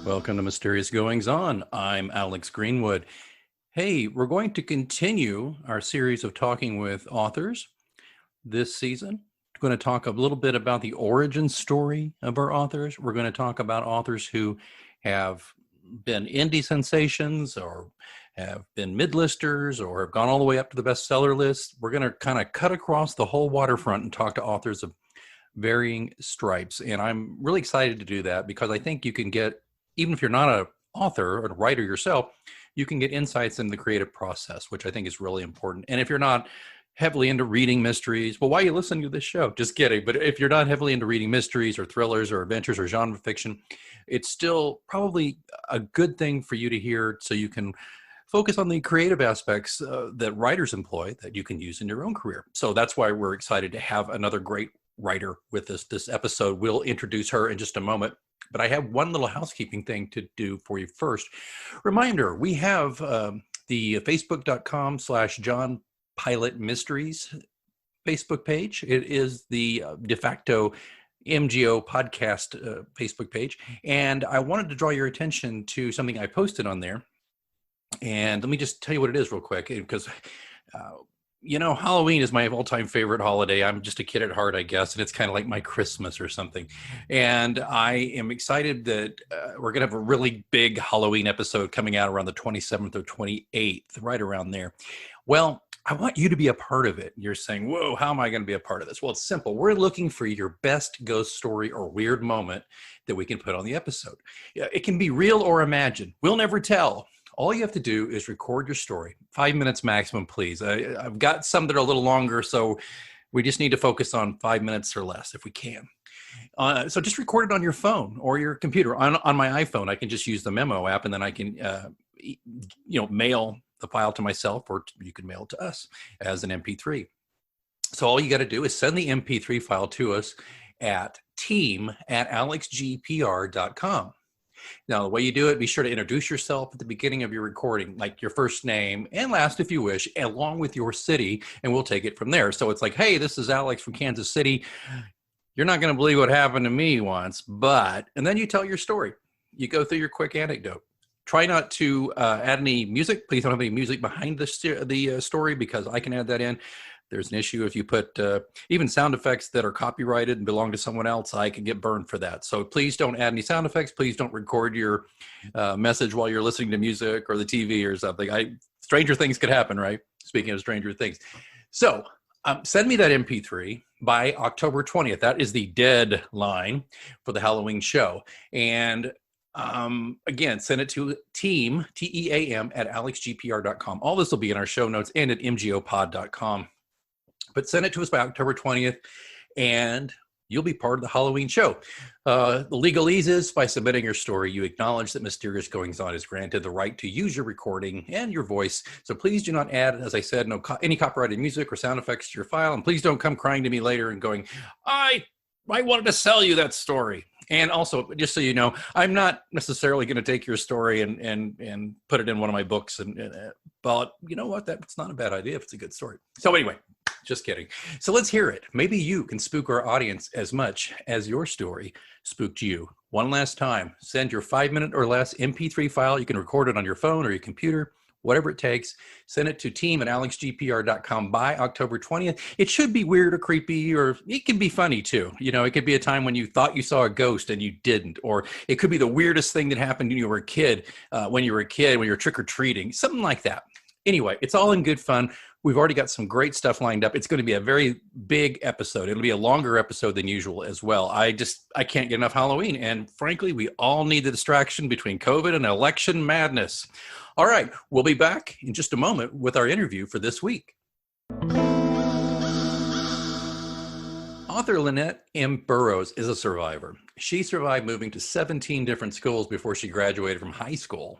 Welcome to Mysterious Goings On. I'm Alex Greenwood. Hey, we're going to continue our series of talking with authors this season. We're going to talk a little bit about the origin story of our authors. We're going to talk about authors who have been indie sensations or have been mid-listers or have gone all the way up to the bestseller list. We're going to kind of cut across the whole waterfront and talk to authors of varying stripes. And I'm really excited to do that because I think you can get, even if you're not an author or a writer yourself, you can get insights in the creative process, which I think is really important. And if you're not heavily into reading mysteries, well, why are you listening to this show? Just kidding. But if you're not heavily into reading mysteries or thrillers or adventures or genre fiction, it's still probably a good thing for you to hear so you can focus on the creative aspects that writers employ that you can use in your own career. So that's why we're excited to have another great writer with us this episode. We'll introduce her in just a moment. But I have one little housekeeping thing to do for you first. Reminder, we have the facebook.com/John Pilot Mysteries Facebook page. It is the de facto MGO podcast Facebook page. And I wanted to draw your attention to something I posted on there. And let me just tell you what it is real quick, because Halloween is my all-time favorite holiday. I'm just a kid at heart, I guess, and it's kind of like my Christmas or something. And I am excited that we're going to have a really big Halloween episode coming out around the 27th or 28th, right around there. Well, I want you to be a part of it. You're saying, whoa, how am I going to be a part of this? Well, it's simple. We're looking for your best ghost story or weird moment that we can put on the episode. It can be real or imagined. We'll never tell. All you have to do is record your story. 5 minutes maximum, please. I've got some that are a little longer, so we just need to focus on 5 minutes or less if we can. So just record it on your phone or your computer. On my iPhone, I can just use the memo app, and then I can mail the file to myself, or you can mail it to us as an MP3. So all you got to do is send the MP3 file to us at team@alexgpr.com. Now, the way you do it, be sure to introduce yourself at the beginning of your recording, like your first name and last, if you wish, along with your city, and we'll take it from there. So it's like, hey, this is Alex from Kansas City. You're not going to believe what happened to me once, but, and then you tell your story. You go through your quick anecdote. Try not to add any music. Please don't have any music behind the story, because I can add that in. There's an issue if you put even sound effects that are copyrighted and belong to someone else. I can get burned for that. So please don't add any sound effects. Please don't record your message while you're listening to music or the TV or something. Stranger things could happen, right? Speaking of stranger things. So send me that MP3 by October 20th. That is the deadline for the Halloween show. And again, send it to team, TEAM, @alexgpr.com. All this will be in our show notes and at mgopod.com. But send it to us by October 20th, and you'll be part of the Halloween show. The legalese is, by submitting your story, you acknowledge that Mysterious Goings On is granted the right to use your recording and your voice. So please do not add, as I said, any copyrighted music or sound effects to your file. And please don't come crying to me later and going, I wanted to sell you that story. And also, just so you know, I'm not necessarily going to take your story and put it in one of my books. But you know what? That's not a bad idea if it's a good story. So anyway, just kidding. So let's hear it. Maybe you can spook our audience as much as your story spooked you. One last time, send your 5 minute or less MP3 file. You can record it on your phone or your computer, whatever it takes. Send it to team@alexgpr.com by October 20th. It should be weird or creepy, or it can be funny too. It could be a time when you thought you saw a ghost and you didn't, or it could be the weirdest thing that happened when you were a kid, when you were trick-or-treating, something like that. Anyway, it's all in good fun. We've already got some great stuff lined up. It's going to be a very big episode. It'll be a longer episode than usual as well. I can't get enough Halloween. And frankly, we all need the distraction between COVID and election madness. All right, we'll be back in just a moment with our interview for this week. Author Lynette M. Burrows is a survivor. She survived moving to 17 different schools before she graduated from high school.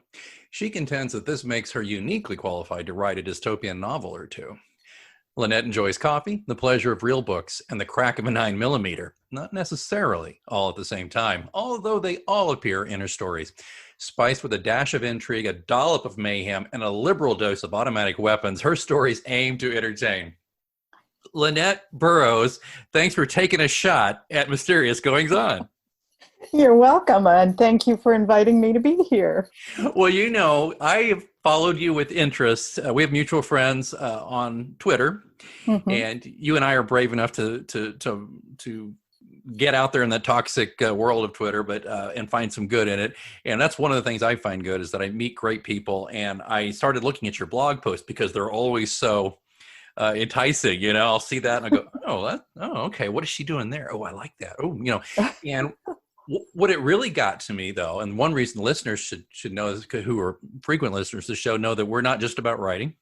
She contends that this makes her uniquely qualified to write a dystopian novel or two. Lynette enjoys coffee, the pleasure of real books, and the crack of a 9mm, not necessarily all at the same time, although they all appear in her stories. Spiced with a dash of intrigue, a dollop of mayhem, and a liberal dose of automatic weapons, her stories aim to entertain. Lynette Burrows, thanks for taking a shot at Mysterious Goings On. You're welcome, and thank you for inviting me to be here. Well, I have followed you with interest. We have mutual friends on Twitter, Hmm. and you and I are brave enough to get out there in that toxic world of Twitter, but and find some good in it. And that's one of the things I find good is that I meet great people. And I started looking at your blog posts because they're always so enticing. I'll see that and I go, okay. What is she doing there? Oh, I like that. And what it really got to me though, and one reason listeners should know is who are frequent listeners to the show know that we're not just about writing,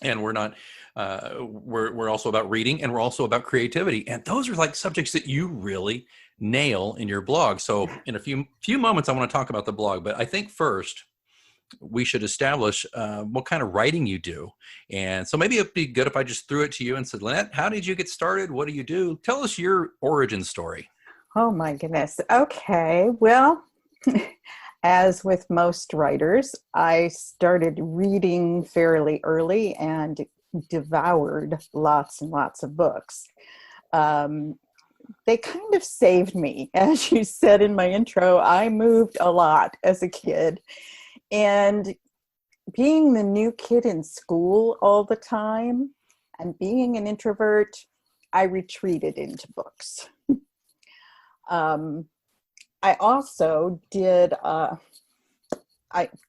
and we're not we're also about reading, and we're also about creativity, and those are like subjects that you really nail in your blog. So in a few moments I want to talk about the blog, but I think first we should establish what kind of writing you do. And so maybe it'd be good if I just threw it to you and said, Lynette, how did you get started? What do you do? Tell us your origin story. Oh my goodness. Okay. Well, as with most writers, I started reading fairly early and devoured lots and lots of books. Um, they kind of saved me. As you said in my intro, I moved a lot as a kid. And being the new kid in school all the time and being an introvert, I retreated into books. I also I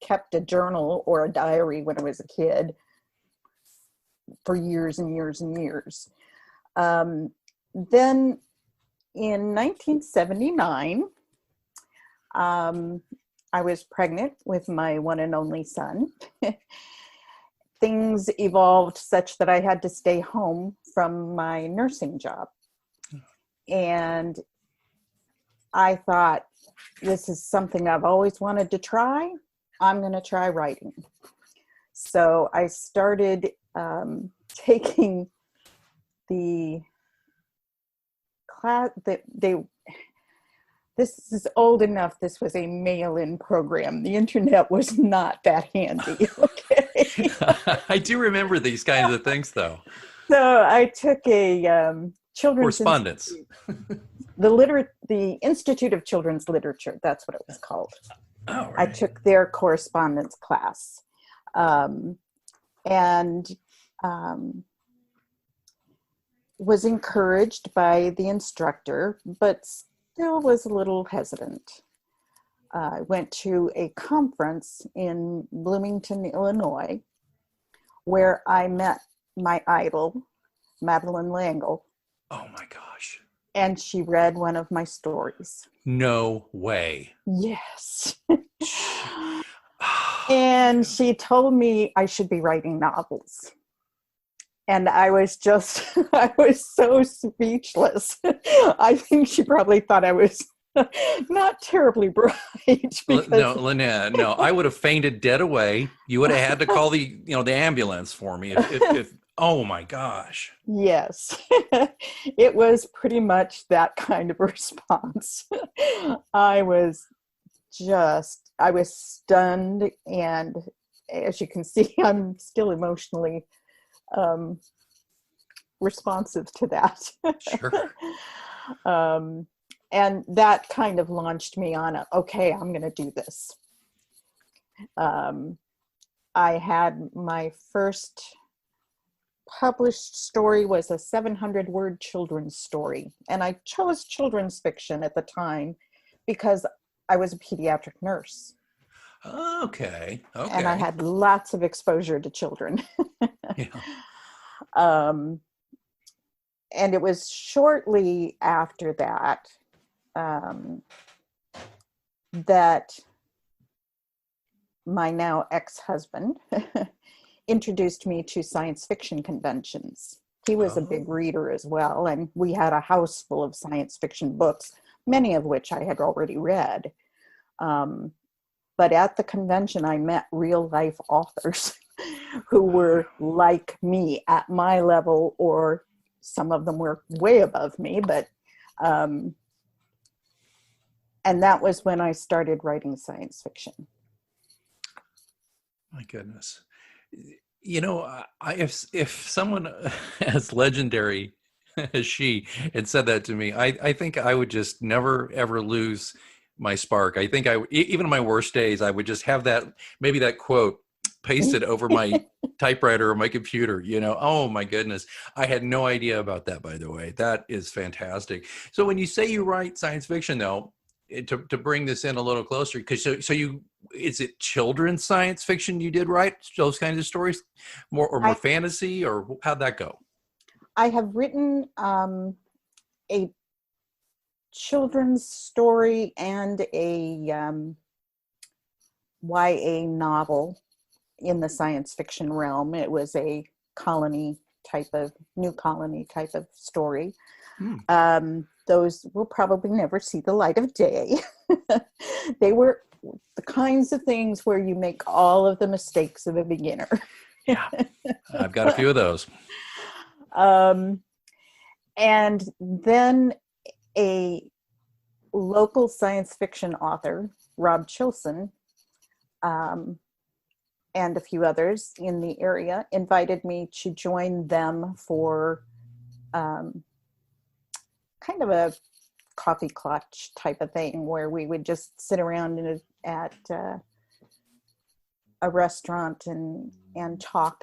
kept a journal or a diary when I was a kid for years and years and years. Then in 1979, I was pregnant with my one and only son. Things evolved such that I had to stay home from my nursing job. And I thought, this is something I've always wanted to try. I'm going to try writing. So I started taking the class that this is old enough. This was a mail-in program. The internet was not that handy. Okay. I do remember these kinds of things though. So I took a children's Correspondence. the Institute of Children's Literature. That's what it was called. Oh, right. I took their correspondence class, and was encouraged by the instructor, but still was a little hesitant. I went to a conference in Bloomington, Illinois, where I met my idol, Madeline L'Engle. Oh my gosh. And she read one of my stories. No way. Yes. And she told me I should be writing novels. And I was so speechless. I think she probably thought I was not terribly bright. Because... No, Lynette, no, I would have fainted dead away. You would have had to call the ambulance for me if oh my gosh. Yes, it was pretty much that kind of response. I was stunned, and as you can see, I'm still emotionally responsive to that. Sure. And that kind of launched me on okay, I'm going to do this. I had my first published story was a 700-word children's story. And I chose children's fiction at the time because I was a pediatric nurse. Okay. And I had lots of exposure to children. Yeah. And it was shortly after that that my now ex-husband introduced me to science fiction conventions. He was a big reader as well, and we had a house full of science fiction books, many of which I had already read. But at the convention, I met real life authors who were like me at my level, or some of them were way above me, but and that was when I started writing science fiction. My goodness. If someone as legendary she had said that to me. I think I would just never ever lose my spark. I think even on my worst days, I would just have that, maybe that quote pasted over my typewriter or my computer, Oh my goodness. I had no idea about that, by the way. That is fantastic. So when you say you write science fiction, though, to bring this in a little closer, because is it children's science fiction you did write, those kinds of stories, more fantasy, or how'd that go? I have written a children's story and a YA novel in the science fiction realm. It was a new colony type of story. Those will probably never see the light of day. They were the kinds of things where you make all of the mistakes of a beginner. Yeah, I've got a few of those. And then a local science fiction author, Rob Chilson, and a few others in the area, invited me to join them for kind of a coffee clutch type of thing, where we would just sit around at a restaurant and talk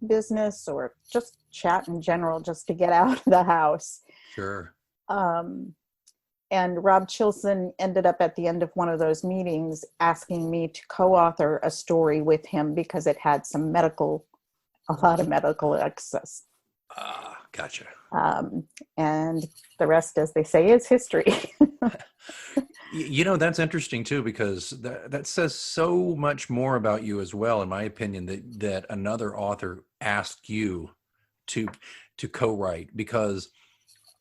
business, or just chat in general, just to get out of the house. Sure. And Rob Chilson ended up at the end of one of those meetings asking me to co-author a story with him because it had a lot of medical excess. Gotcha. And the rest, as they say, is history. That's interesting too, because that says so much more about you as well, in my opinion, that another author asked you to co-write, because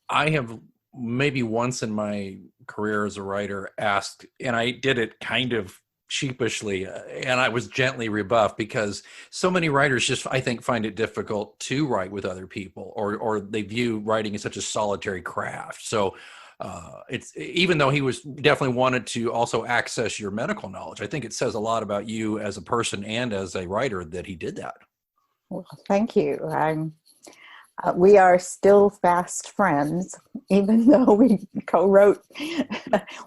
I have maybe once in my career as a writer asked, and I did it kind of sheepishly, and I was gently rebuffed, because so many writers just, I think, find it difficult to write with other people, or they view writing as such a solitary craft. So it's, even though he was definitely wanted to also access your medical knowledge, I think it says a lot about you as a person and as a writer that he did that. Well, thank you. We are still fast friends, even though we co-wrote.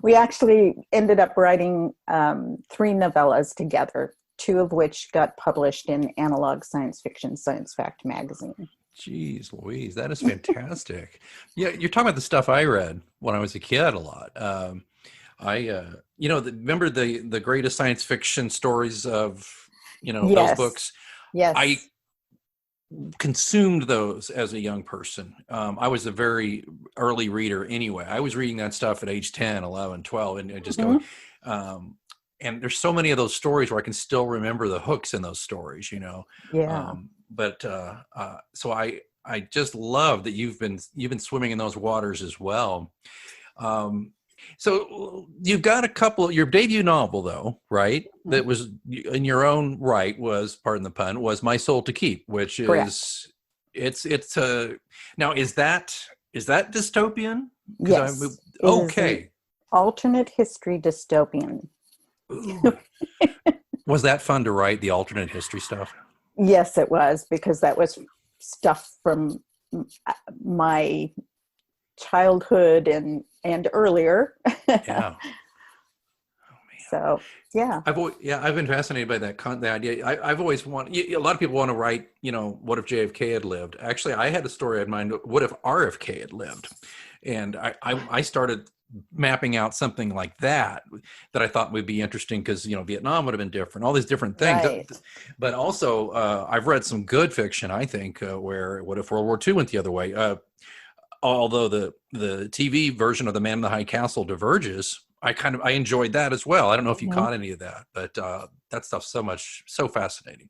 We actually ended up writing 3 novellas together, 2 of which got published in Analog Science Fiction Science Fact magazine. Jeez Louise, that is fantastic. Yeah, you're talking about the stuff I read when I was a kid a lot. Remember the greatest science fiction stories of, those books? Yes. I consumed those as a young person. I was a very early reader anyway. I was reading that stuff at age 10, 11, 12, and just going, and there's so many of those stories where I can still remember the hooks in those stories, Yeah. So I just love that you've been swimming in those waters as well. So you've got a couple, your debut novel though, right? That was in your own right, was, pardon the pun, was My Soul to Keep, which is, it's now is that dystopian? Yes. Okay. Alternate history dystopian. Was that fun to write, the alternate history stuff? Yes, it was, because that was stuff from my childhood and earlier. Yeah. So yeah. I've been fascinated by the idea. I've always wanted, a lot of people want to write, what if JFK had lived? Actually, I had a story in mind, what if RFK had lived? And I started mapping out something like that I thought would be interesting, because Vietnam would have been different, all these different things. Right. But also I've read some good fiction, I think, where what if World War II went the other way? Although the TV version of The Man in the High Castle diverges, I enjoyed that as well. I don't know if you caught any of that, but that stuff's so fascinating.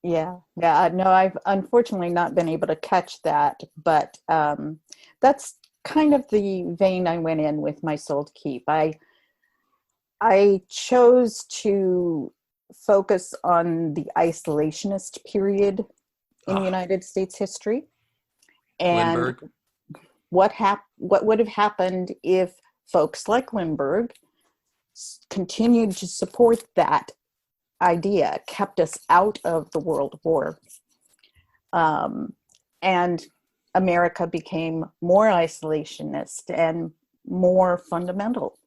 Yeah. No, I've unfortunately not been able to catch that, but that's kind of the vein I went in with My Soul to Keep. I chose to focus on the isolationist period in United States history, and Lindbergh. What would have happened if folks like Lindbergh continued to support that idea, kept us out of the World War. And America became more isolationist and more fundamental.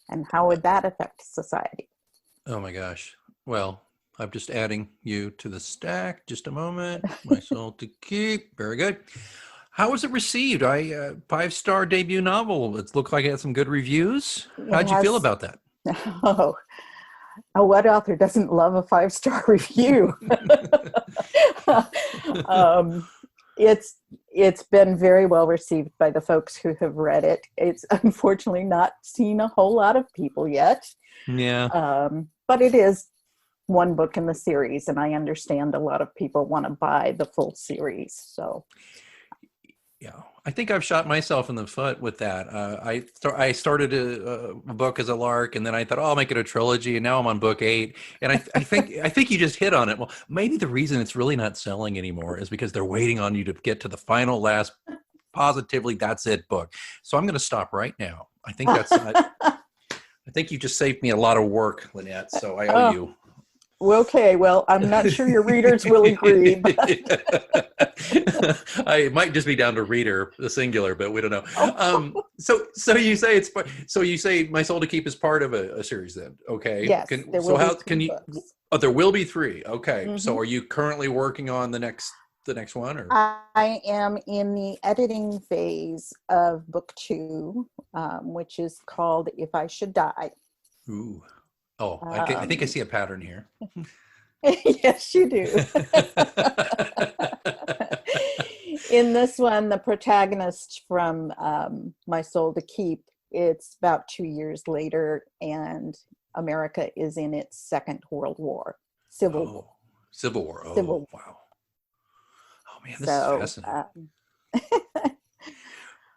And how would that affect society? Oh my gosh. Well, I'm just adding you to the stack. Just a moment. My soul to keep. Very good. How was it received? 5-star debut novel. It looked like it had some good reviews. How'd you feel about that? Oh, what author doesn't love a 5-star review? It's been very well received by the folks who have read it. It's unfortunately not seen a whole lot of people yet. Yeah. But it is one book in the series, and I understand a lot of people want to buy the full series. So, yeah, I think I've shot myself in the foot with that. I started a book as a lark, and then I thought, oh, I'll make it a trilogy, and now I'm on book 8. And I think you just hit on it. Well, maybe the reason it's really not selling anymore is because they're waiting on you to get to the final, last, positively that's it book. So I'm going to stop right now. I think that's. I think you just saved me a lot of work, Lynette. So I owe you. Okay, well, I'm not sure your readers will agree. But It might just be down to reader, the singular, but we don't know. So you say so you say My Soul to Keep is part of a series then, okay? Yes, there will be 3 books. Oh, there will be 3. Okay. Mm-hmm. So are you currently working on the next one, or? I am in the editing phase of book 2, which is called If I Should Die. Ooh. Oh, I think I see a pattern here. Yes, you do. In this one, the protagonist from My Soul to Keep, it's about 2 years later, and America is in its Second World War, Civil War. Civil War. Oh, Civil War. Wow. Oh, man, this is fascinating.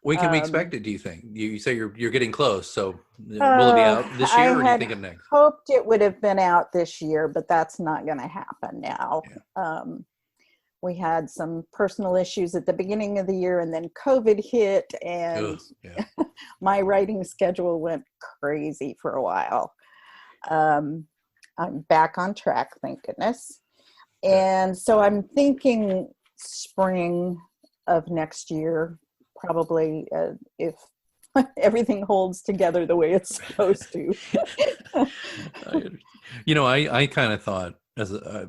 When can we expect it, do you think? You say you're getting close, so will it be out this year, or do you think of next? I hoped it would have been out this year, but that's not going to happen now. Yeah. We had some personal issues at the beginning of the year, and then COVID hit, and my writing schedule went crazy for a while. I'm back on track, thank goodness. And so I'm thinking spring of next year, probably, if everything holds together the way it's supposed to. I kind of thought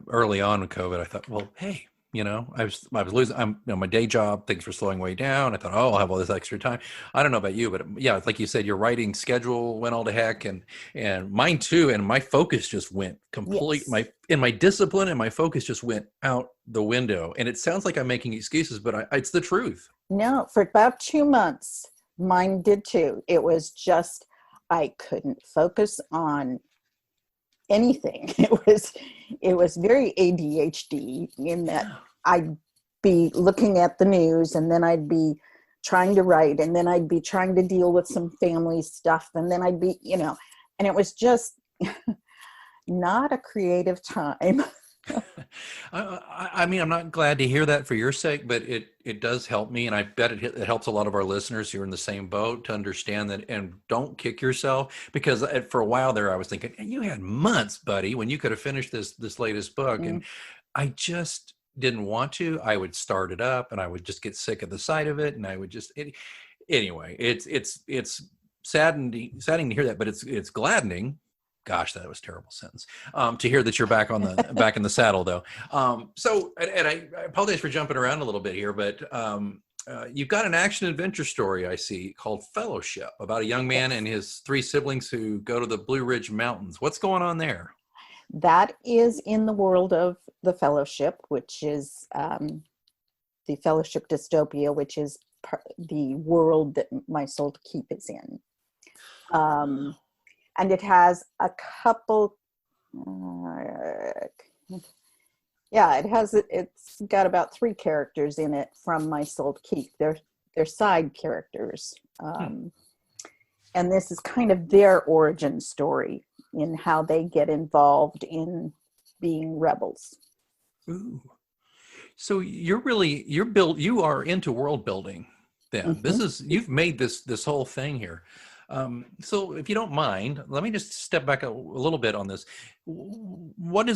early on with COVID, I thought, well, hey, I was losing, my day job, things were slowing way down. I thought, oh, I'll have all this extra time. I don't know about you, but yeah, it's like you said, your writing schedule went all to heck, and mine too. And my focus just went completely, my discipline and my focus just went out the window. And it sounds like I'm making excuses, but it's the truth. No, for about 2 months, mine did too. It was just, I couldn't focus on anything. It was very ADHD in that I'd be looking at the news, and then I'd be trying to write, and then I'd be trying to deal with some family stuff, and then I'd be, and it was just not a creative time. I mean, I'm not glad to hear that for your sake, but it does help me. And I bet it helps a lot of our listeners who are in the same boat to understand that, and don't kick yourself, because for a while there, I was thinking, you had months, buddy, when you could have finished this latest book. And I just didn't want to. I would start it up and I would just get sick of the sight of it. And I would just, anyway, it's saddening to hear that, but it's gladdening. Gosh, that was a terrible sentence. To hear that you're back back in the saddle, though. So I apologize for jumping around a little bit here, but you've got an action adventure story I see called Fellowship, about a young man and his 3 siblings who go to the Blue Ridge Mountains. What's going on there? That is in the world of the Fellowship, which is the Fellowship dystopia, which is the world that My Soul to Keep is in. And it has a couple, it's got about 3 characters in it from My Soul to Keep. They're side characters. And this is kind of their origin story in how they get involved in being rebels. Ooh. So you are into world building then. Mm-hmm. You've made this whole thing here. So if you don't mind, let me just step back a little bit on this. What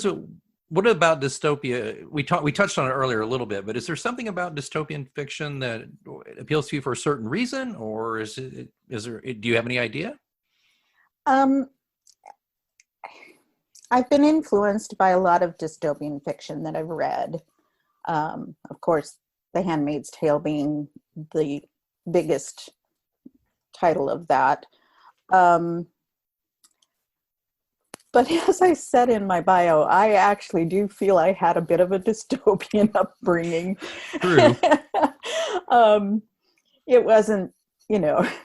what about dystopia? We touched on it earlier a little bit, but is there something about dystopian fiction that appeals to you for a certain reason, or is there? Do you have any idea? Um, I've been influenced by a lot of dystopian fiction that I've read. Of course, The Handmaid's Tale being the biggest title of that. But as I said in my bio, I actually do feel I had a bit of a dystopian upbringing. True. It wasn't,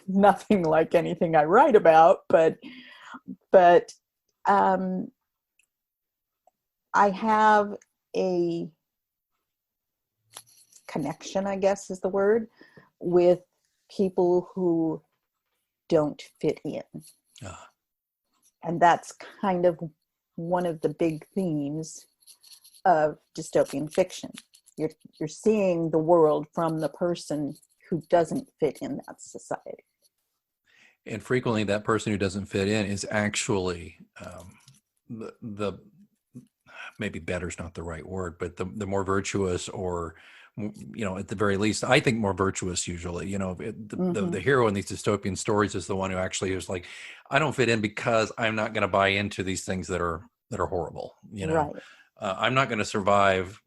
nothing like anything I write about, but I have a connection, I guess is the word, with people who don't fit in. And that's kind of one of the big themes of dystopian fiction. You're seeing the world from the person who doesn't fit in that society. And frequently that person who doesn't fit in is actually the maybe better is not the right word, but the more virtuous, or at the very least, I think more virtuous usually. The hero in these dystopian stories is the one who actually is like, I don't fit in because I'm not going to buy into these things that are horrible. Right. I'm not going to survive.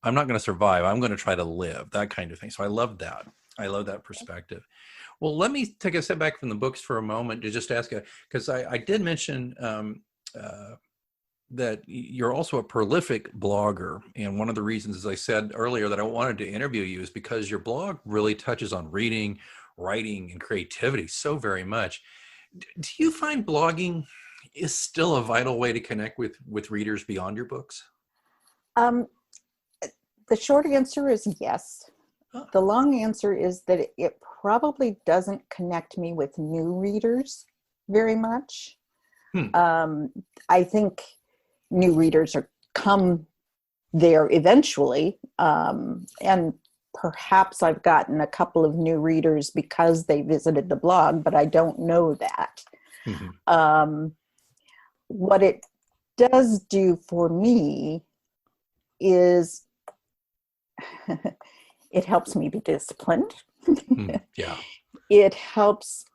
I'm not going to survive. I'm going to try to live, that kind of thing. So I love that. I love that perspective. Well, let me take a step back from the books for a moment to just ask, because I did mention that you're also a prolific blogger. And one of the reasons, as I said earlier, that I wanted to interview you is because your blog really touches on reading, writing, and creativity so very much. Do you find blogging is still a vital way to connect with readers beyond your books? The short answer is yes. The long answer is that it probably doesn't connect me with new readers very much. I think new readers come there eventually. And perhaps I've gotten a couple of new readers because they visited the blog, but I don't know that. What it does do for me is it helps me be disciplined. Yeah. It helps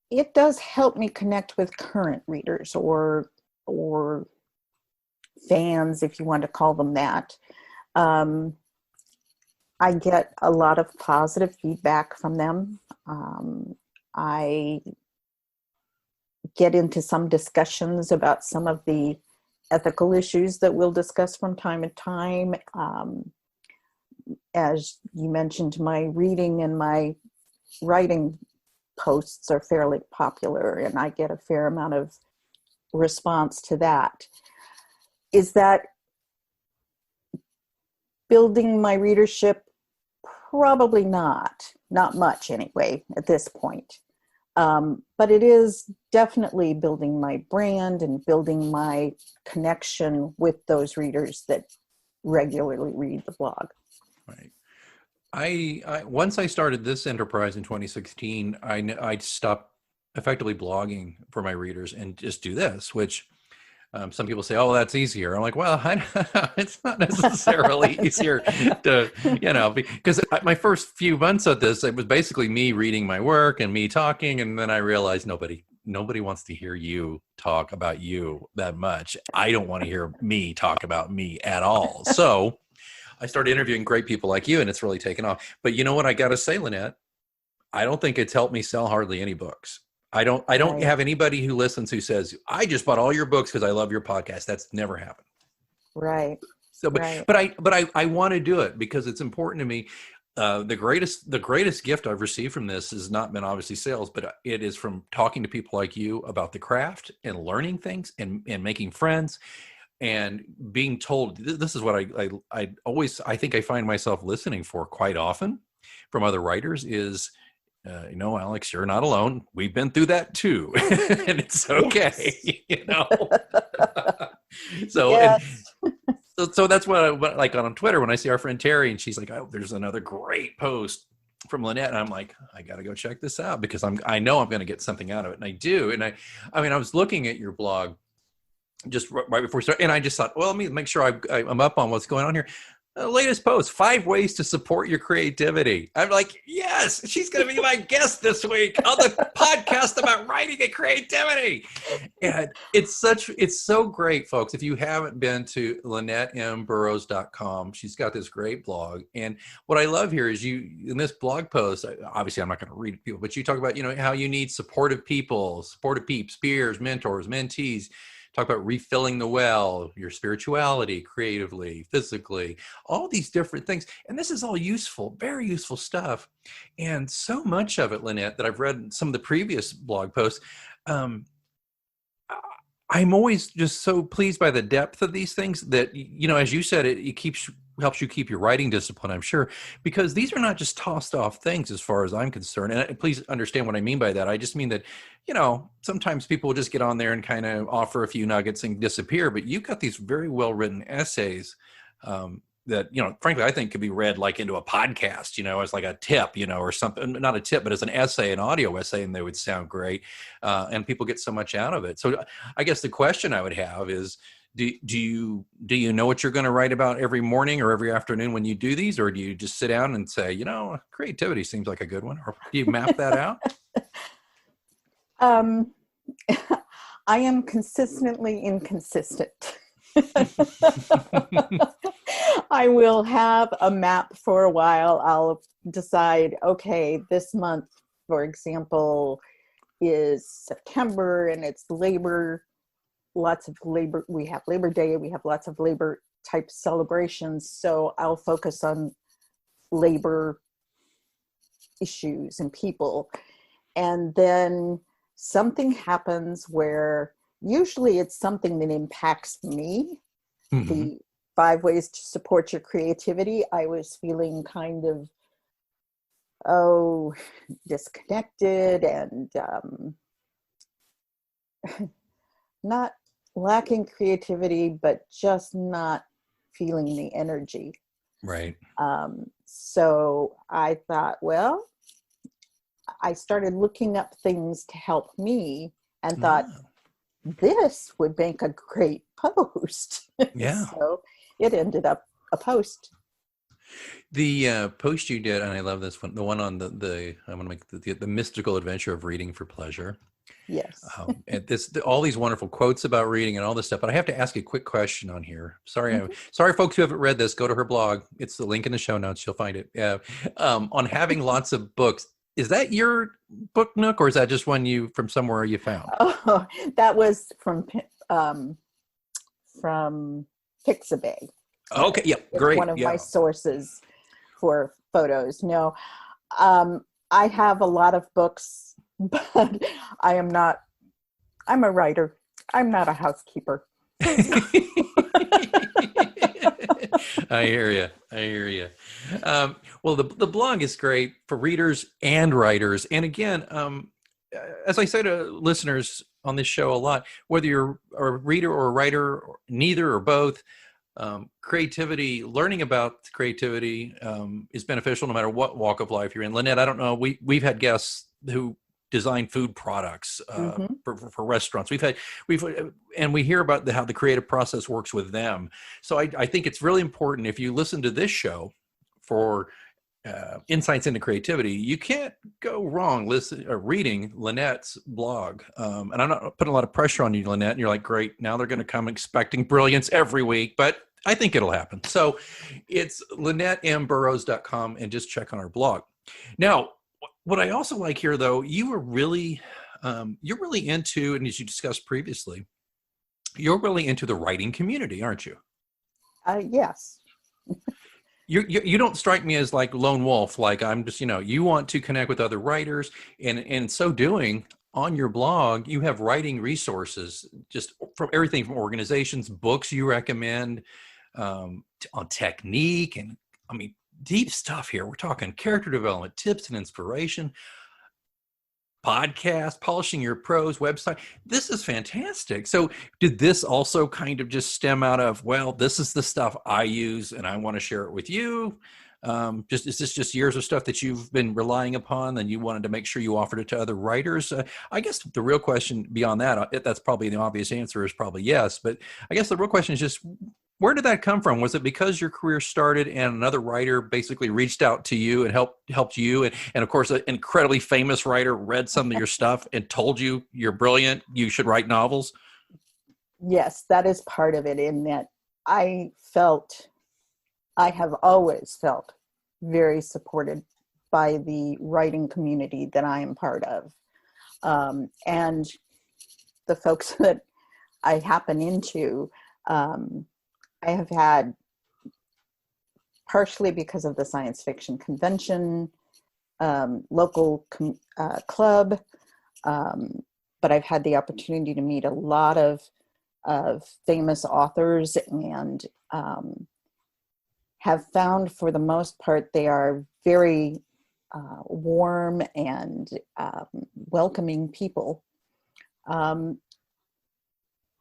it does help me connect with current readers or fans, if you want to call them that. I get a lot of positive feedback from them. I get into some discussions about some of the ethical issues that we'll discuss from time to time. As you mentioned, my reading and my writing posts are fairly popular, and I get a fair amount of response to that. Is that building my readership? Probably not much anyway at this point. But it is definitely building my brand and building my connection with those readers that regularly read the blog. Right. I once I started this enterprise in 2016, I stopped effectively blogging for my readers and just do this, which some people say, oh, that's easier. I'm like, well, it's not necessarily easier to, because my first few months of this, it was basically me reading my work and me talking. And then I realized nobody wants to hear you talk about you that much. I don't want to hear me talk about me at all. So I started interviewing great people like you, and it's really taken off. But you know what I got to say, Lynette? I don't think it's helped me sell hardly any books. I don't Right. have anybody who listens who says, I just bought all your books because I love your podcast. That's never happened. Right. So, Right. but I want to do it because it's important to me. The greatest gift I've received from this has not been obviously sales, but it is from talking to people like you about the craft and learning things and making friends and being told. This is what I think I find myself listening for quite often from other writers is, Alex, you're not alone. We've been through that too. And it's okay, So, Yes. so that's what I like on Twitter when I see our friend Terry and she's like, oh, there's another great post from Lynette, and I'm like, I got to go check this out because I know I'm going to get something out of it, and I do. And I mean, I was looking at your blog just right before we start, and I just thought, well, let me make sure I'm up on what's going on here. Latest post, 5 ways to support your creativity. I'm like, yes, she's going to be my guest this week on the podcast about writing and creativity. And it's so great, folks. If you haven't been to LynetteMBurrows.com, she's got this great blog. And what I love here is in this blog post, obviously I'm not going to read people, but you talk about, how you need supportive people, supportive peeps, peers, mentors, mentees. Talk about refilling the well, your spirituality, creatively, physically, all these different things. And this is all useful, very useful stuff. And so much of it, Lynette, that I've read some of the previous blog posts, I'm always just so pleased by the depth of these things that, as you said, it helps you keep your writing discipline, I'm sure, because these are not just tossed off things as far as I'm concerned. And please understand what I mean by that. I just mean that, sometimes people will just get on there and kind of offer a few nuggets and disappear, but you've got these very well-written essays that, frankly, I think could be read like into a podcast, as like a tip, or something, not a tip, but as an essay, an audio essay, and they would sound great. And people get so much out of it. So I guess the question I would have is, do you know what you're going to write about every morning or every afternoon when you do these, or do you just sit down and say, creativity seems like a good one, or do you map that out? I am consistently inconsistent. I will have a map for a while. I'll decide, okay, this month, for example, is September and it's lots of labor. We have Labor Day. We have lots of labor type celebrations. So I'll focus on labor issues and people. And then something happens where usually it's something that impacts me. Mm-hmm. The 5 ways to support your creativity. I was feeling kind of, disconnected and not lacking creativity, but just not feeling the energy. Right. So I thought, well, I started looking up things to help me and thought, this would make a great post. Yeah. So it ended up a post. The post you did, and I love this one, the one on the I want to make the mystical adventure of reading for pleasure. Yes. And all these wonderful quotes about reading and all this stuff. But I have to ask a quick question on here. Sorry, sorry, folks who haven't read this. Go to her blog. It's the link in the show notes. You'll find it. On having lots of books. Is that your book nook, or is that just one from somewhere you found? Oh, that was from Pixabay. Okay, yeah, great. It's one of my sources for photos. No, I have a lot of books, but I'm a writer. I'm not a housekeeper. I hear you. Well, the blog is great for readers and writers. And again, as I say to listeners on this show a lot, whether you're a reader or a writer, or neither or both, creativity, learning about creativity is beneficial no matter what walk of life you're in. Lynette, I don't know, we've had guests who design food products for restaurants. And we hear about how the creative process works with them. So I think it's really important, if you listen to this show for insights into creativity, you can't go wrong reading Lynette's blog. And I'm not putting a lot of pressure on you, Lynette, and you're like, great, now they're going to come expecting brilliance every week, but I think it'll happen. So it's LynetteMBurrows.com, and just check on our blog. Now, what I also like here, though, you're really into, and as you discussed previously, you're really into the writing community, aren't you? Yes. You don't strike me as like lone wolf. Like I'm just, you want to connect with other writers, and in so doing, on your blog, you have writing resources, just from everything from organizations, books you recommend, on technique, and I mean, deep stuff here. We're talking character development, tips and inspiration, podcast, polishing your prose, website. This is fantastic. So did this also kind of just stem out of, well, this is the stuff I use and I want to share it with you? Just is this just years of stuff that you've been relying upon, and you wanted to make sure you offered it to other writers? I guess the real question beyond that, that's probably the obvious answer is probably yes. But I guess the real question is just, where did that come from? Was it because your career started and another writer basically reached out to you and helped you? And of course, an incredibly famous writer read some of your stuff and told you you're brilliant, you should write novels? Yes, that is part of it, in that I have always felt very supported by the writing community that I am part of. And the folks that I happen into, I have had, partially because of the science fiction convention, local club, but I've had the opportunity to meet a lot of famous authors, and have found, for the most part, they are very warm and welcoming people. And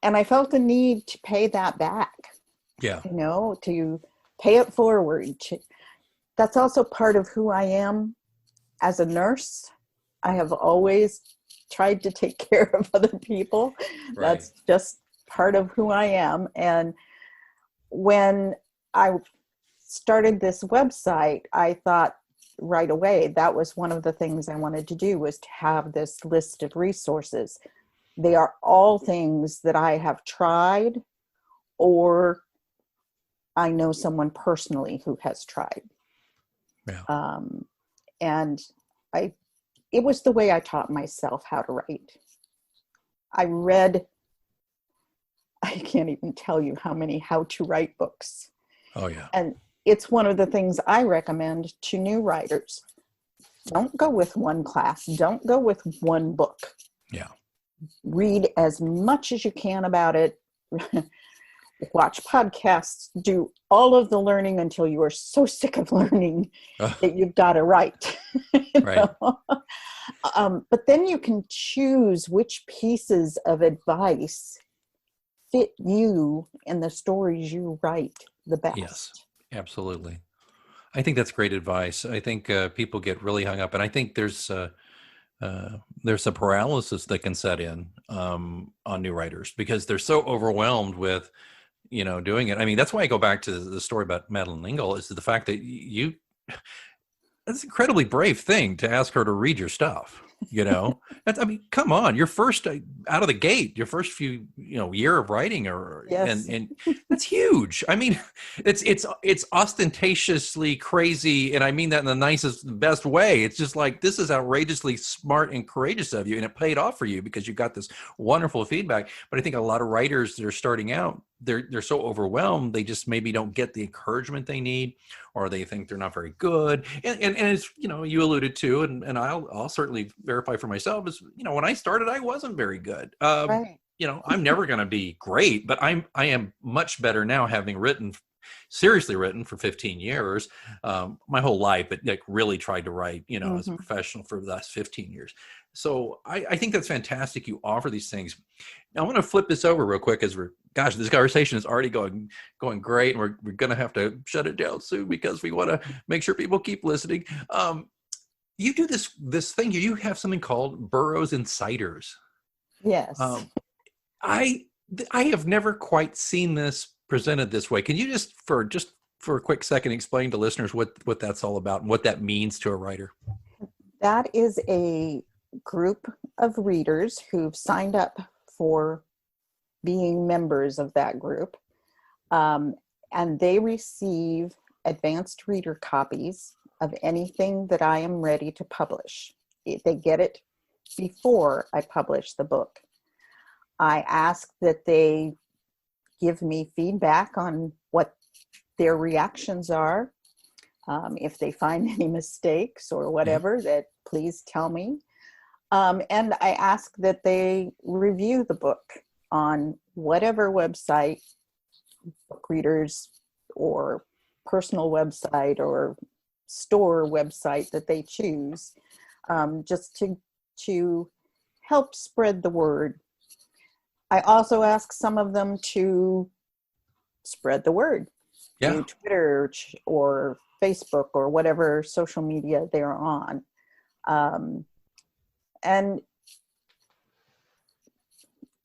I felt the need to pay that back. Yeah. To pay it forward. That's also part of who I am as a nurse. I have always tried to take care of other people. Right. That's just part of who I am. And when I started this website, I thought right away that was one of the things I wanted to do, was to have this list of resources. They are all things that I have tried, or I know someone personally who has tried. Yeah. And it was the way I taught myself how to write. I can't even tell you how many how to write books. Oh yeah. And it's one of the things I recommend to new writers. Don't go with one class. Don't go with one book. Yeah. Read as much as you can about it. Watch podcasts, do all of the learning until you are so sick of learning that you've got to write. Right. But then you can choose which pieces of advice fit you and the stories you write the best. Yes, absolutely. I think that's great advice. I think people get really hung up, and I think there's a paralysis that can set in on new writers because they're so overwhelmed with doing it. I mean, that's why I go back to the story about Madeleine L'Engle, is the fact that that's an incredibly brave thing to ask her to read your stuff. I mean, come on, your first out of the gate, your first few, year of writing, yes. and that's huge. I mean, it's ostentatiously crazy. And I mean that in the nicest, best way. It's just like, this is outrageously smart and courageous of you. And it paid off for you because you got this wonderful feedback. But I think a lot of writers that are starting out, they're so overwhelmed, they just maybe don't get the encouragement they need, or they think they're not very good. And it's, you alluded to, and I'll certainly verify for myself, is, when I started, I wasn't very good. Right. I'm never going to be great, but I am much better now, having seriously written for 15 years, my whole life, but like really tried to write, as a professional for the last 15 years. So I think that's fantastic. You offer these things. Now, I want to flip this over real quick, as this conversation is already going great, and we're going to have to shut it down soon because we want to make sure people keep listening. You do this thing. You have something called Burrows Insiders. Yes. I have never quite seen this presented this way. Can you just for a quick second explain to listeners what that's all about and what that means to a writer? That is a group of readers who've signed up for being members of that group, and they receive advanced reader copies of anything that I am ready to publish. They get it before I publish the book. I ask that they give me feedback on what their reactions are. If they find any mistakes or whatever, that please tell me. And I ask that they review the book on whatever website, book readers or personal website or store website that they choose, just to help spread the word. I also ask some of them to spread the word through Twitter or Facebook or whatever social media they're on. And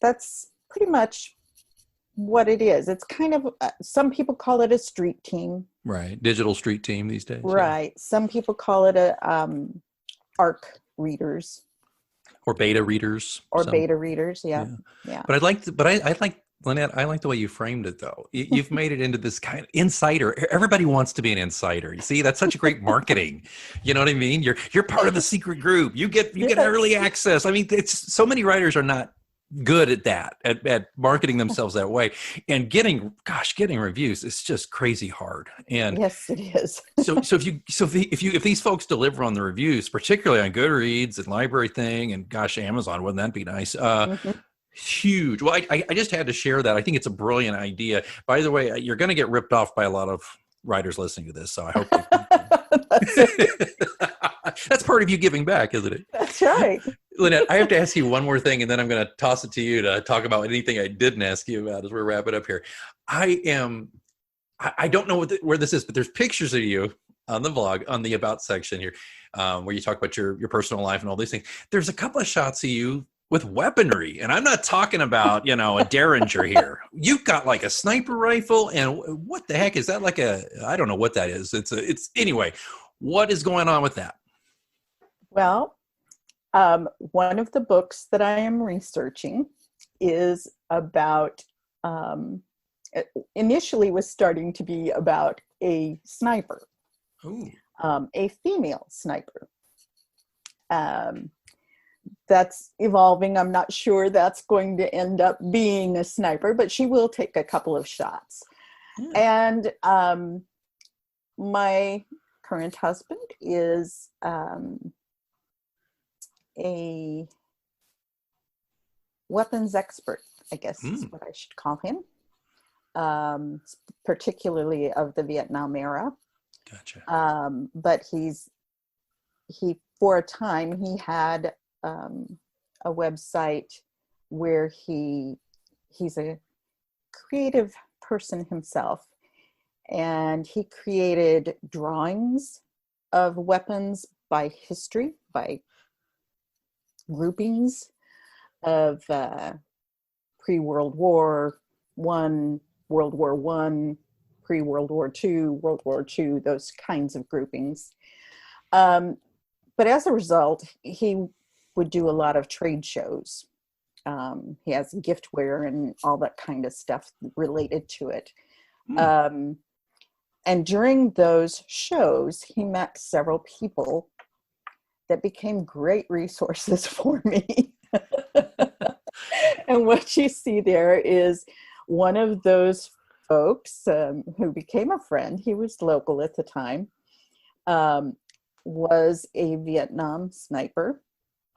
that's pretty much what it is. It's kind of, some people call it a street team. Right. Digital street team these days. Right. Yeah. Some people call it a ARC readers. Or beta readers. Beta readers, yeah. But I like, Lynette, I like the way you framed it, though. You've made it into this kind of insider. Everybody wants to be an insider. You see, that's such a great marketing. You know what I mean? You're part of the secret group. You get early access. I mean, it's so many writers are not good at that, at marketing themselves that way. And getting reviews is just crazy hard. And yes, it is. if these folks deliver on the reviews, particularly on Goodreads and Library Thing, and Amazon, wouldn't that be nice? Huge. Well, I just had to share that. I think it's a brilliant idea. By the way, you're going to get ripped off by a lot of writers listening to this, so I hope that's part of you giving back, isn't it? That's right. Lynette, I have to ask you one more thing, and then I'm going to toss it to you to talk about anything I didn't ask you about as we're wrapping up here. I don't know where this is, but there's pictures of you on the blog, on the About section here, where you talk about your personal life and all these things. There's a couple of shots of you with weaponry, and I'm not talking about, a Derringer here. You've got like a sniper rifle, and what the heck is that? Like I don't know what that is. It's anyway, what is going on with that? Well, one of the books that I am researching is about, initially was starting to be about a sniper, a female sniper. That's evolving. I'm not sure that's going to end up being a sniper, but she will take a couple of shots. And my current husband is a weapons expert, I guess is what I should call him, particularly of the Vietnam era. Gotcha. But for a time, he had a website where he's a creative person himself, and he created drawings of weapons by history, by groupings of pre-World War I, World War I, pre-World War II, World War II, those kinds of groupings. But as a result, he would do a lot of trade shows. He has giftware and all that kind of stuff related to it. And during those shows, he met several people that became great resources for me. And what you see there is one of those folks who became a friend. He was local at the time, was a Vietnam sniper.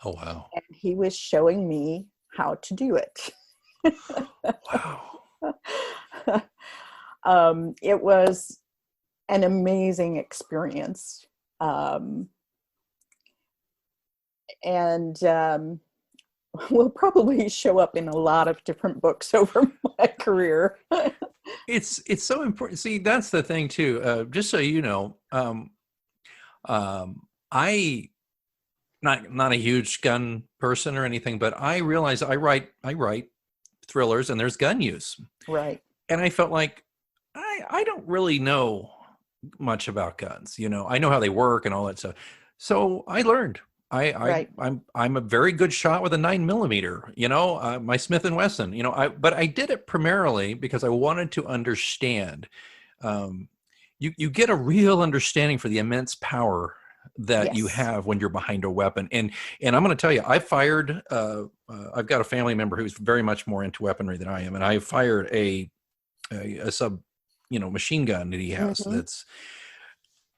Oh, wow. And he was showing me how to do it. Wow. It was an amazing experience. And will probably show up in a lot of different books over my career. It's so important. See, that's the thing too. Just so you know, I not a huge gun person or anything, but I realize I write thrillers and there's gun use. Right. And I felt like I don't really know much about guns. I know how they work and all that stuff. So I learned. I'm a very good shot with a 9mm, my Smith & Wesson, but I did it primarily because I wanted to understand. You get a real understanding for the immense power that you have when you're behind a weapon. And I'm going to tell you, I fired, I've got a family member who's very much more into weaponry than I am. And I fired a sub, machine gun that he has. That's,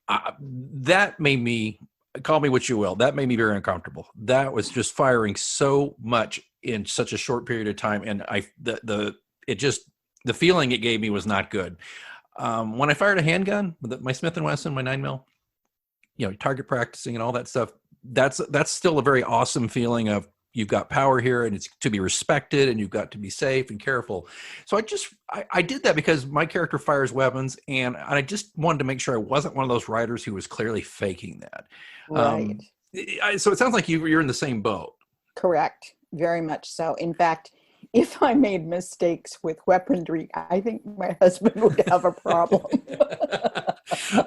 that made me, call me what you will, that made me very uncomfortable. That was just firing so much in such a short period of time. And the feeling it gave me was not good. When I fired a handgun with my Smith & Wesson, my 9mm, target practicing and all that stuff, that's still a very awesome feeling of you've got power here and it's to be respected and you've got to be safe and careful. So I did that because my character fires weapons, and I just wanted to make sure I wasn't one of those writers who was clearly faking that. Right. So it sounds like you're in the same boat. Correct. Very much so. In fact, if I made mistakes with weaponry, I think my husband would have a problem.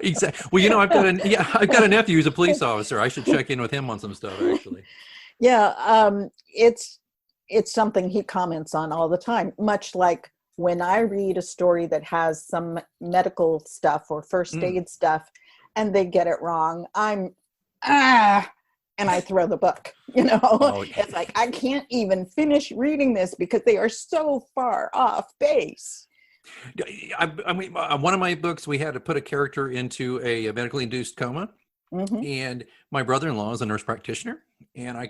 Exactly. Well, I've got a nephew who's a police officer. I should check in with him on some stuff, actually. Yeah, it's something he comments on all the time, much like when I read a story that has some medical stuff or first aid stuff and they get it wrong, and I throw the book, Oh, yeah. It's like, I can't even finish reading this because they are so far off base. I mean, one of my books, we had to put a character into a medically induced coma. Mm-hmm. And my brother-in-law is a nurse practitioner. And I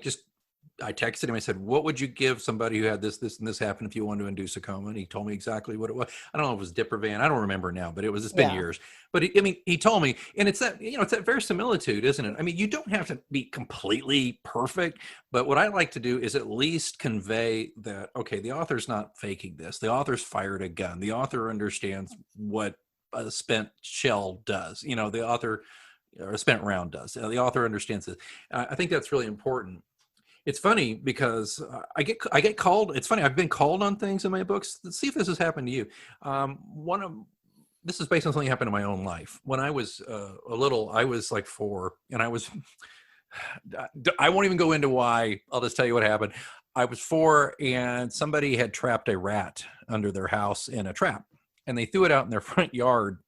texted him. I said, what would you give somebody who had this, and this happen if you wanted to induce a coma? And he told me exactly what it was. I don't know if it was Diprovan. I don't remember now, but it's been years. But he told me, and it's that verisimilitude, isn't it? I mean, you don't have to be completely perfect, but what I like to do is at least convey that, okay, the author's not faking this. The author's fired a gun. The author understands what a spent shell does. The author, or a spent round does. The author understands it. I think that's really important. It's funny because I get called. It's funny. I've been called on things in my books. Let's see if this has happened to you. This is based on something that happened in my own life. When I was I was like 4, and I won't even go into why. I'll just tell you what happened. I was 4, and somebody had trapped a rat under their house in a trap, and they threw it out in their front yard.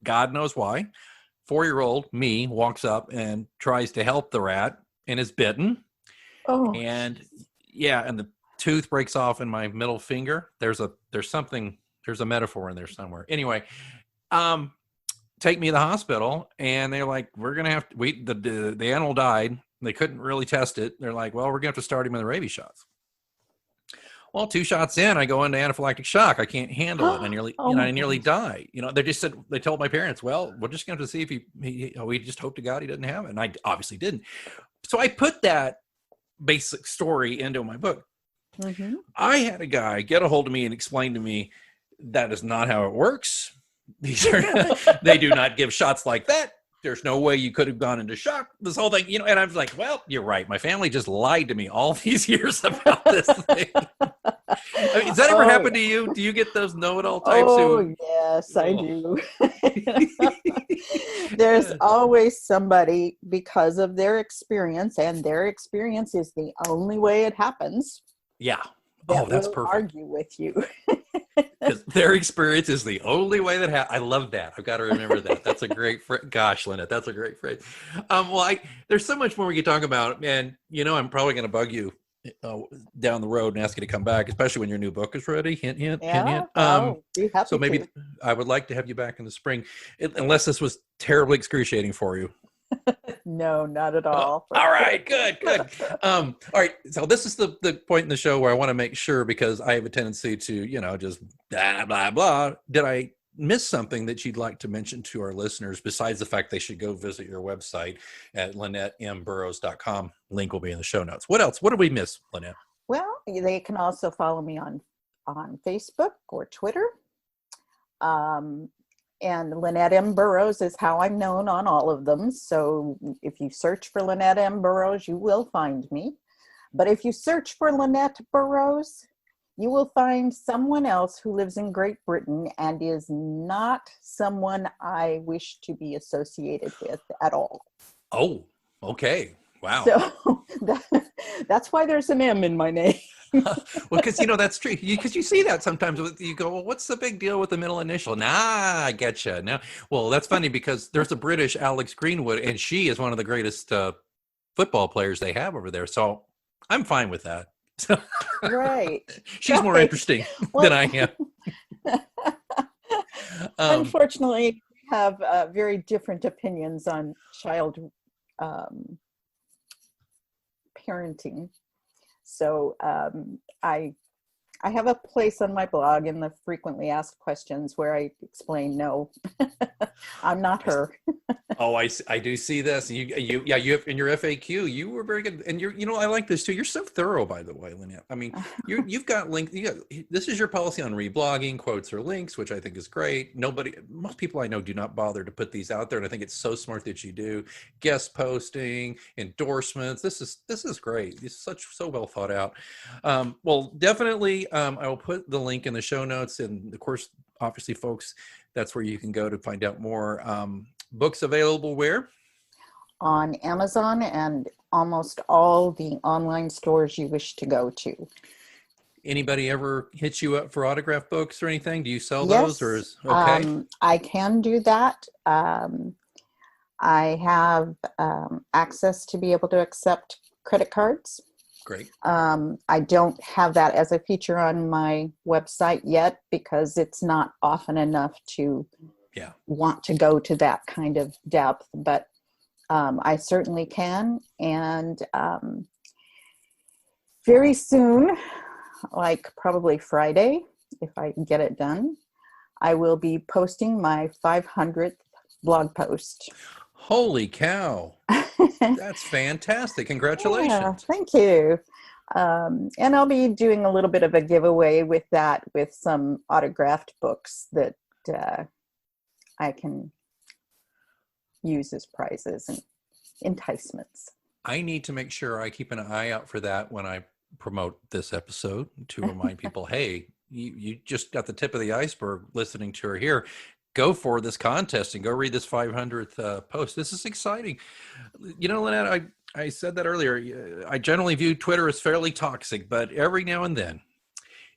God knows why. 4-year-old me walks up and tries to help the rat, and is bitten. Oh, and the tooth breaks off in my middle finger. There's a metaphor in there somewhere. Anyway, take me to the hospital, and they're like, we're gonna have to wait. The animal died. They couldn't really test it. They're like, well, we're gonna have to start him in the rabies shots. Well, 2 shots in, I go into anaphylactic shock. I can't handle it. I nearly die. They just said, they told my parents, well, we're just going to see if we just hope to God he doesn't have it. And I obviously didn't. So I put that basic story into my book. Mm-hmm. I had a guy get a hold of me and explain to me that is not how it works. They do not give shots like that. There's no way you could have gone into shock. This whole thing, and I was like, well, you're right. My family just lied to me all these years about this thing. Does that ever happen to you? Do you get those know-it-all types? Yes, I do. There's always somebody, because of their experience, and their experience is the only way it happens. Yeah. That's perfect. Argue with you. Because their experience is the only way that I love that. I've got to remember that. That's a great gosh, Lynette, that's a great phrase. There's so much more we could talk about, and I'm probably going to bug you down the road and ask you to come back, especially when your new book is ready. Hint, hint, hint, hint. So maybe I would like to have you back in the spring, unless this was terribly excruciating for you. No, not at all. All right, good. All right, so this is the point in the show where I want to make sure, because I have a tendency to, just blah, blah, blah. Did I miss something that you'd like to mention to our listeners, besides the fact they should go visit your website at LynetteMburrows.com? Link will be in the show notes. What else? What did we miss, Lynette? Well, they can also follow me on Facebook or Twitter. And Lynette M. Burrows is how I'm known on all of them. So if you search for Lynette M. Burrows, you will find me. But if you search for Lynette Burrows, you will find someone else who lives in Great Britain and is not someone I wish to be associated with at all. Oh, okay. Wow. So that's why there's an M in my name. Well, because that's true. Because you see that sometimes. You go, well, what's the big deal with the middle initial? Nah, I get you. Now, well, that's funny, because there's a British Alex Greenwood, and she is one of the greatest football players they have over there. So I'm fine with that. Right. She's more interesting than I am. Unfortunately, we have very different opinions on child parenting. So I I have a place on my blog in the frequently asked questions where I explain, no, I'm not her. Oh, I do see this. You have in your FAQ, you were very good. And I like this too. You're so thorough, by the way, Lynette. I mean, you've got links. This is your policy on reblogging, quotes or links, which I think is great. Most people I know do not bother to put these out there. And I think it's so smart that you do. Guest posting, endorsements. This is great. It's so well thought out. Well, definitely, I will put the link in the show notes. And of course, obviously, folks, that's where you can go to find out more. Books available where? On Amazon and almost all the online stores you wish to go to. Anybody ever hit you up for autograph books or anything? Do you sell Yes, those, or is okay? I can do that. I have access to be able to accept credit cards. Great. I don't have that as a feature on my website yet because it's not often enough to want to go to that kind of depth, but I certainly can. And very soon, like probably Friday, if I can get it done, I will be posting my 500th blog post. Holy cow. That's fantastic. Congratulations. Yeah, thank you. And I'll be doing a little bit of a giveaway with that, with some autographed books that I can use as prizes and enticements. I need to make sure I keep an eye out for that when I promote this episode to remind people, hey, you just got the tip of the iceberg listening to her here. Go for this contest and go read this 500th post. This is exciting. Lynette, I said that earlier. I generally view Twitter as fairly toxic, but every now and then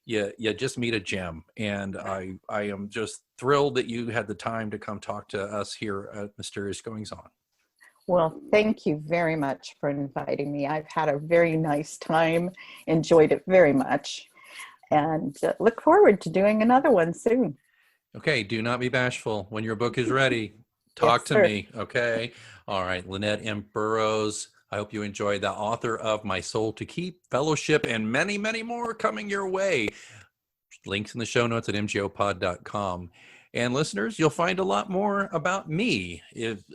you just meet a gem. And I am just thrilled that you had the time to come talk to us here at Mysterious Goings On. Well, thank you very much for inviting me. I've had a very nice time, enjoyed it very much, and look forward to doing another one soon. Okay, do not be bashful. When your book is ready, talk to me, okay? All right, Lynette M. Burrows, I hope you enjoyed the author of My Soul to Keep, Fellowship, and many, many more coming your way. Links in the show notes at mgopod.com. And listeners, you'll find a lot more about me,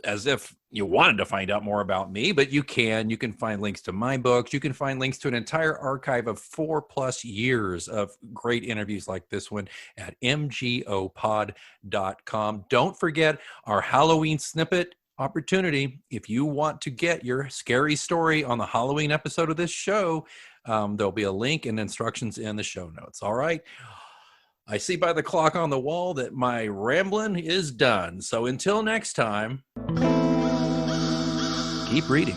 as if you wanted to find out more about me, but you can. You can find links to my books. You can find links to an entire archive of 4+ years of great interviews like this one at mgopod.com. Don't forget our Halloween snippet opportunity. If you want to get your scary story on the Halloween episode of this show, there'll be a link and instructions in the show notes. All right. I see by the clock on the wall that my rambling is done. So until next time, keep reading.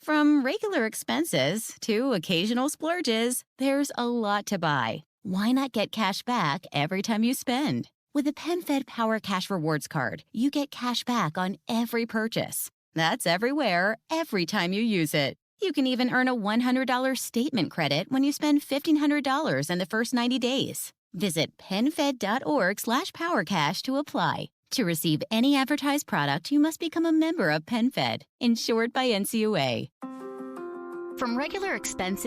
From regular expenses to occasional splurges, there's a lot to buy. Why not get cash back every time you spend? With the PenFed Power Cash Rewards Card, you get cash back on every purchase. That's everywhere, every time you use it. You can even earn a $100 statement credit when you spend $1,500 in the first 90 days. Visit PenFed.org/PowerCash to apply. To receive any advertised product, you must become a member of PenFed, insured by NCUA. From regular expenses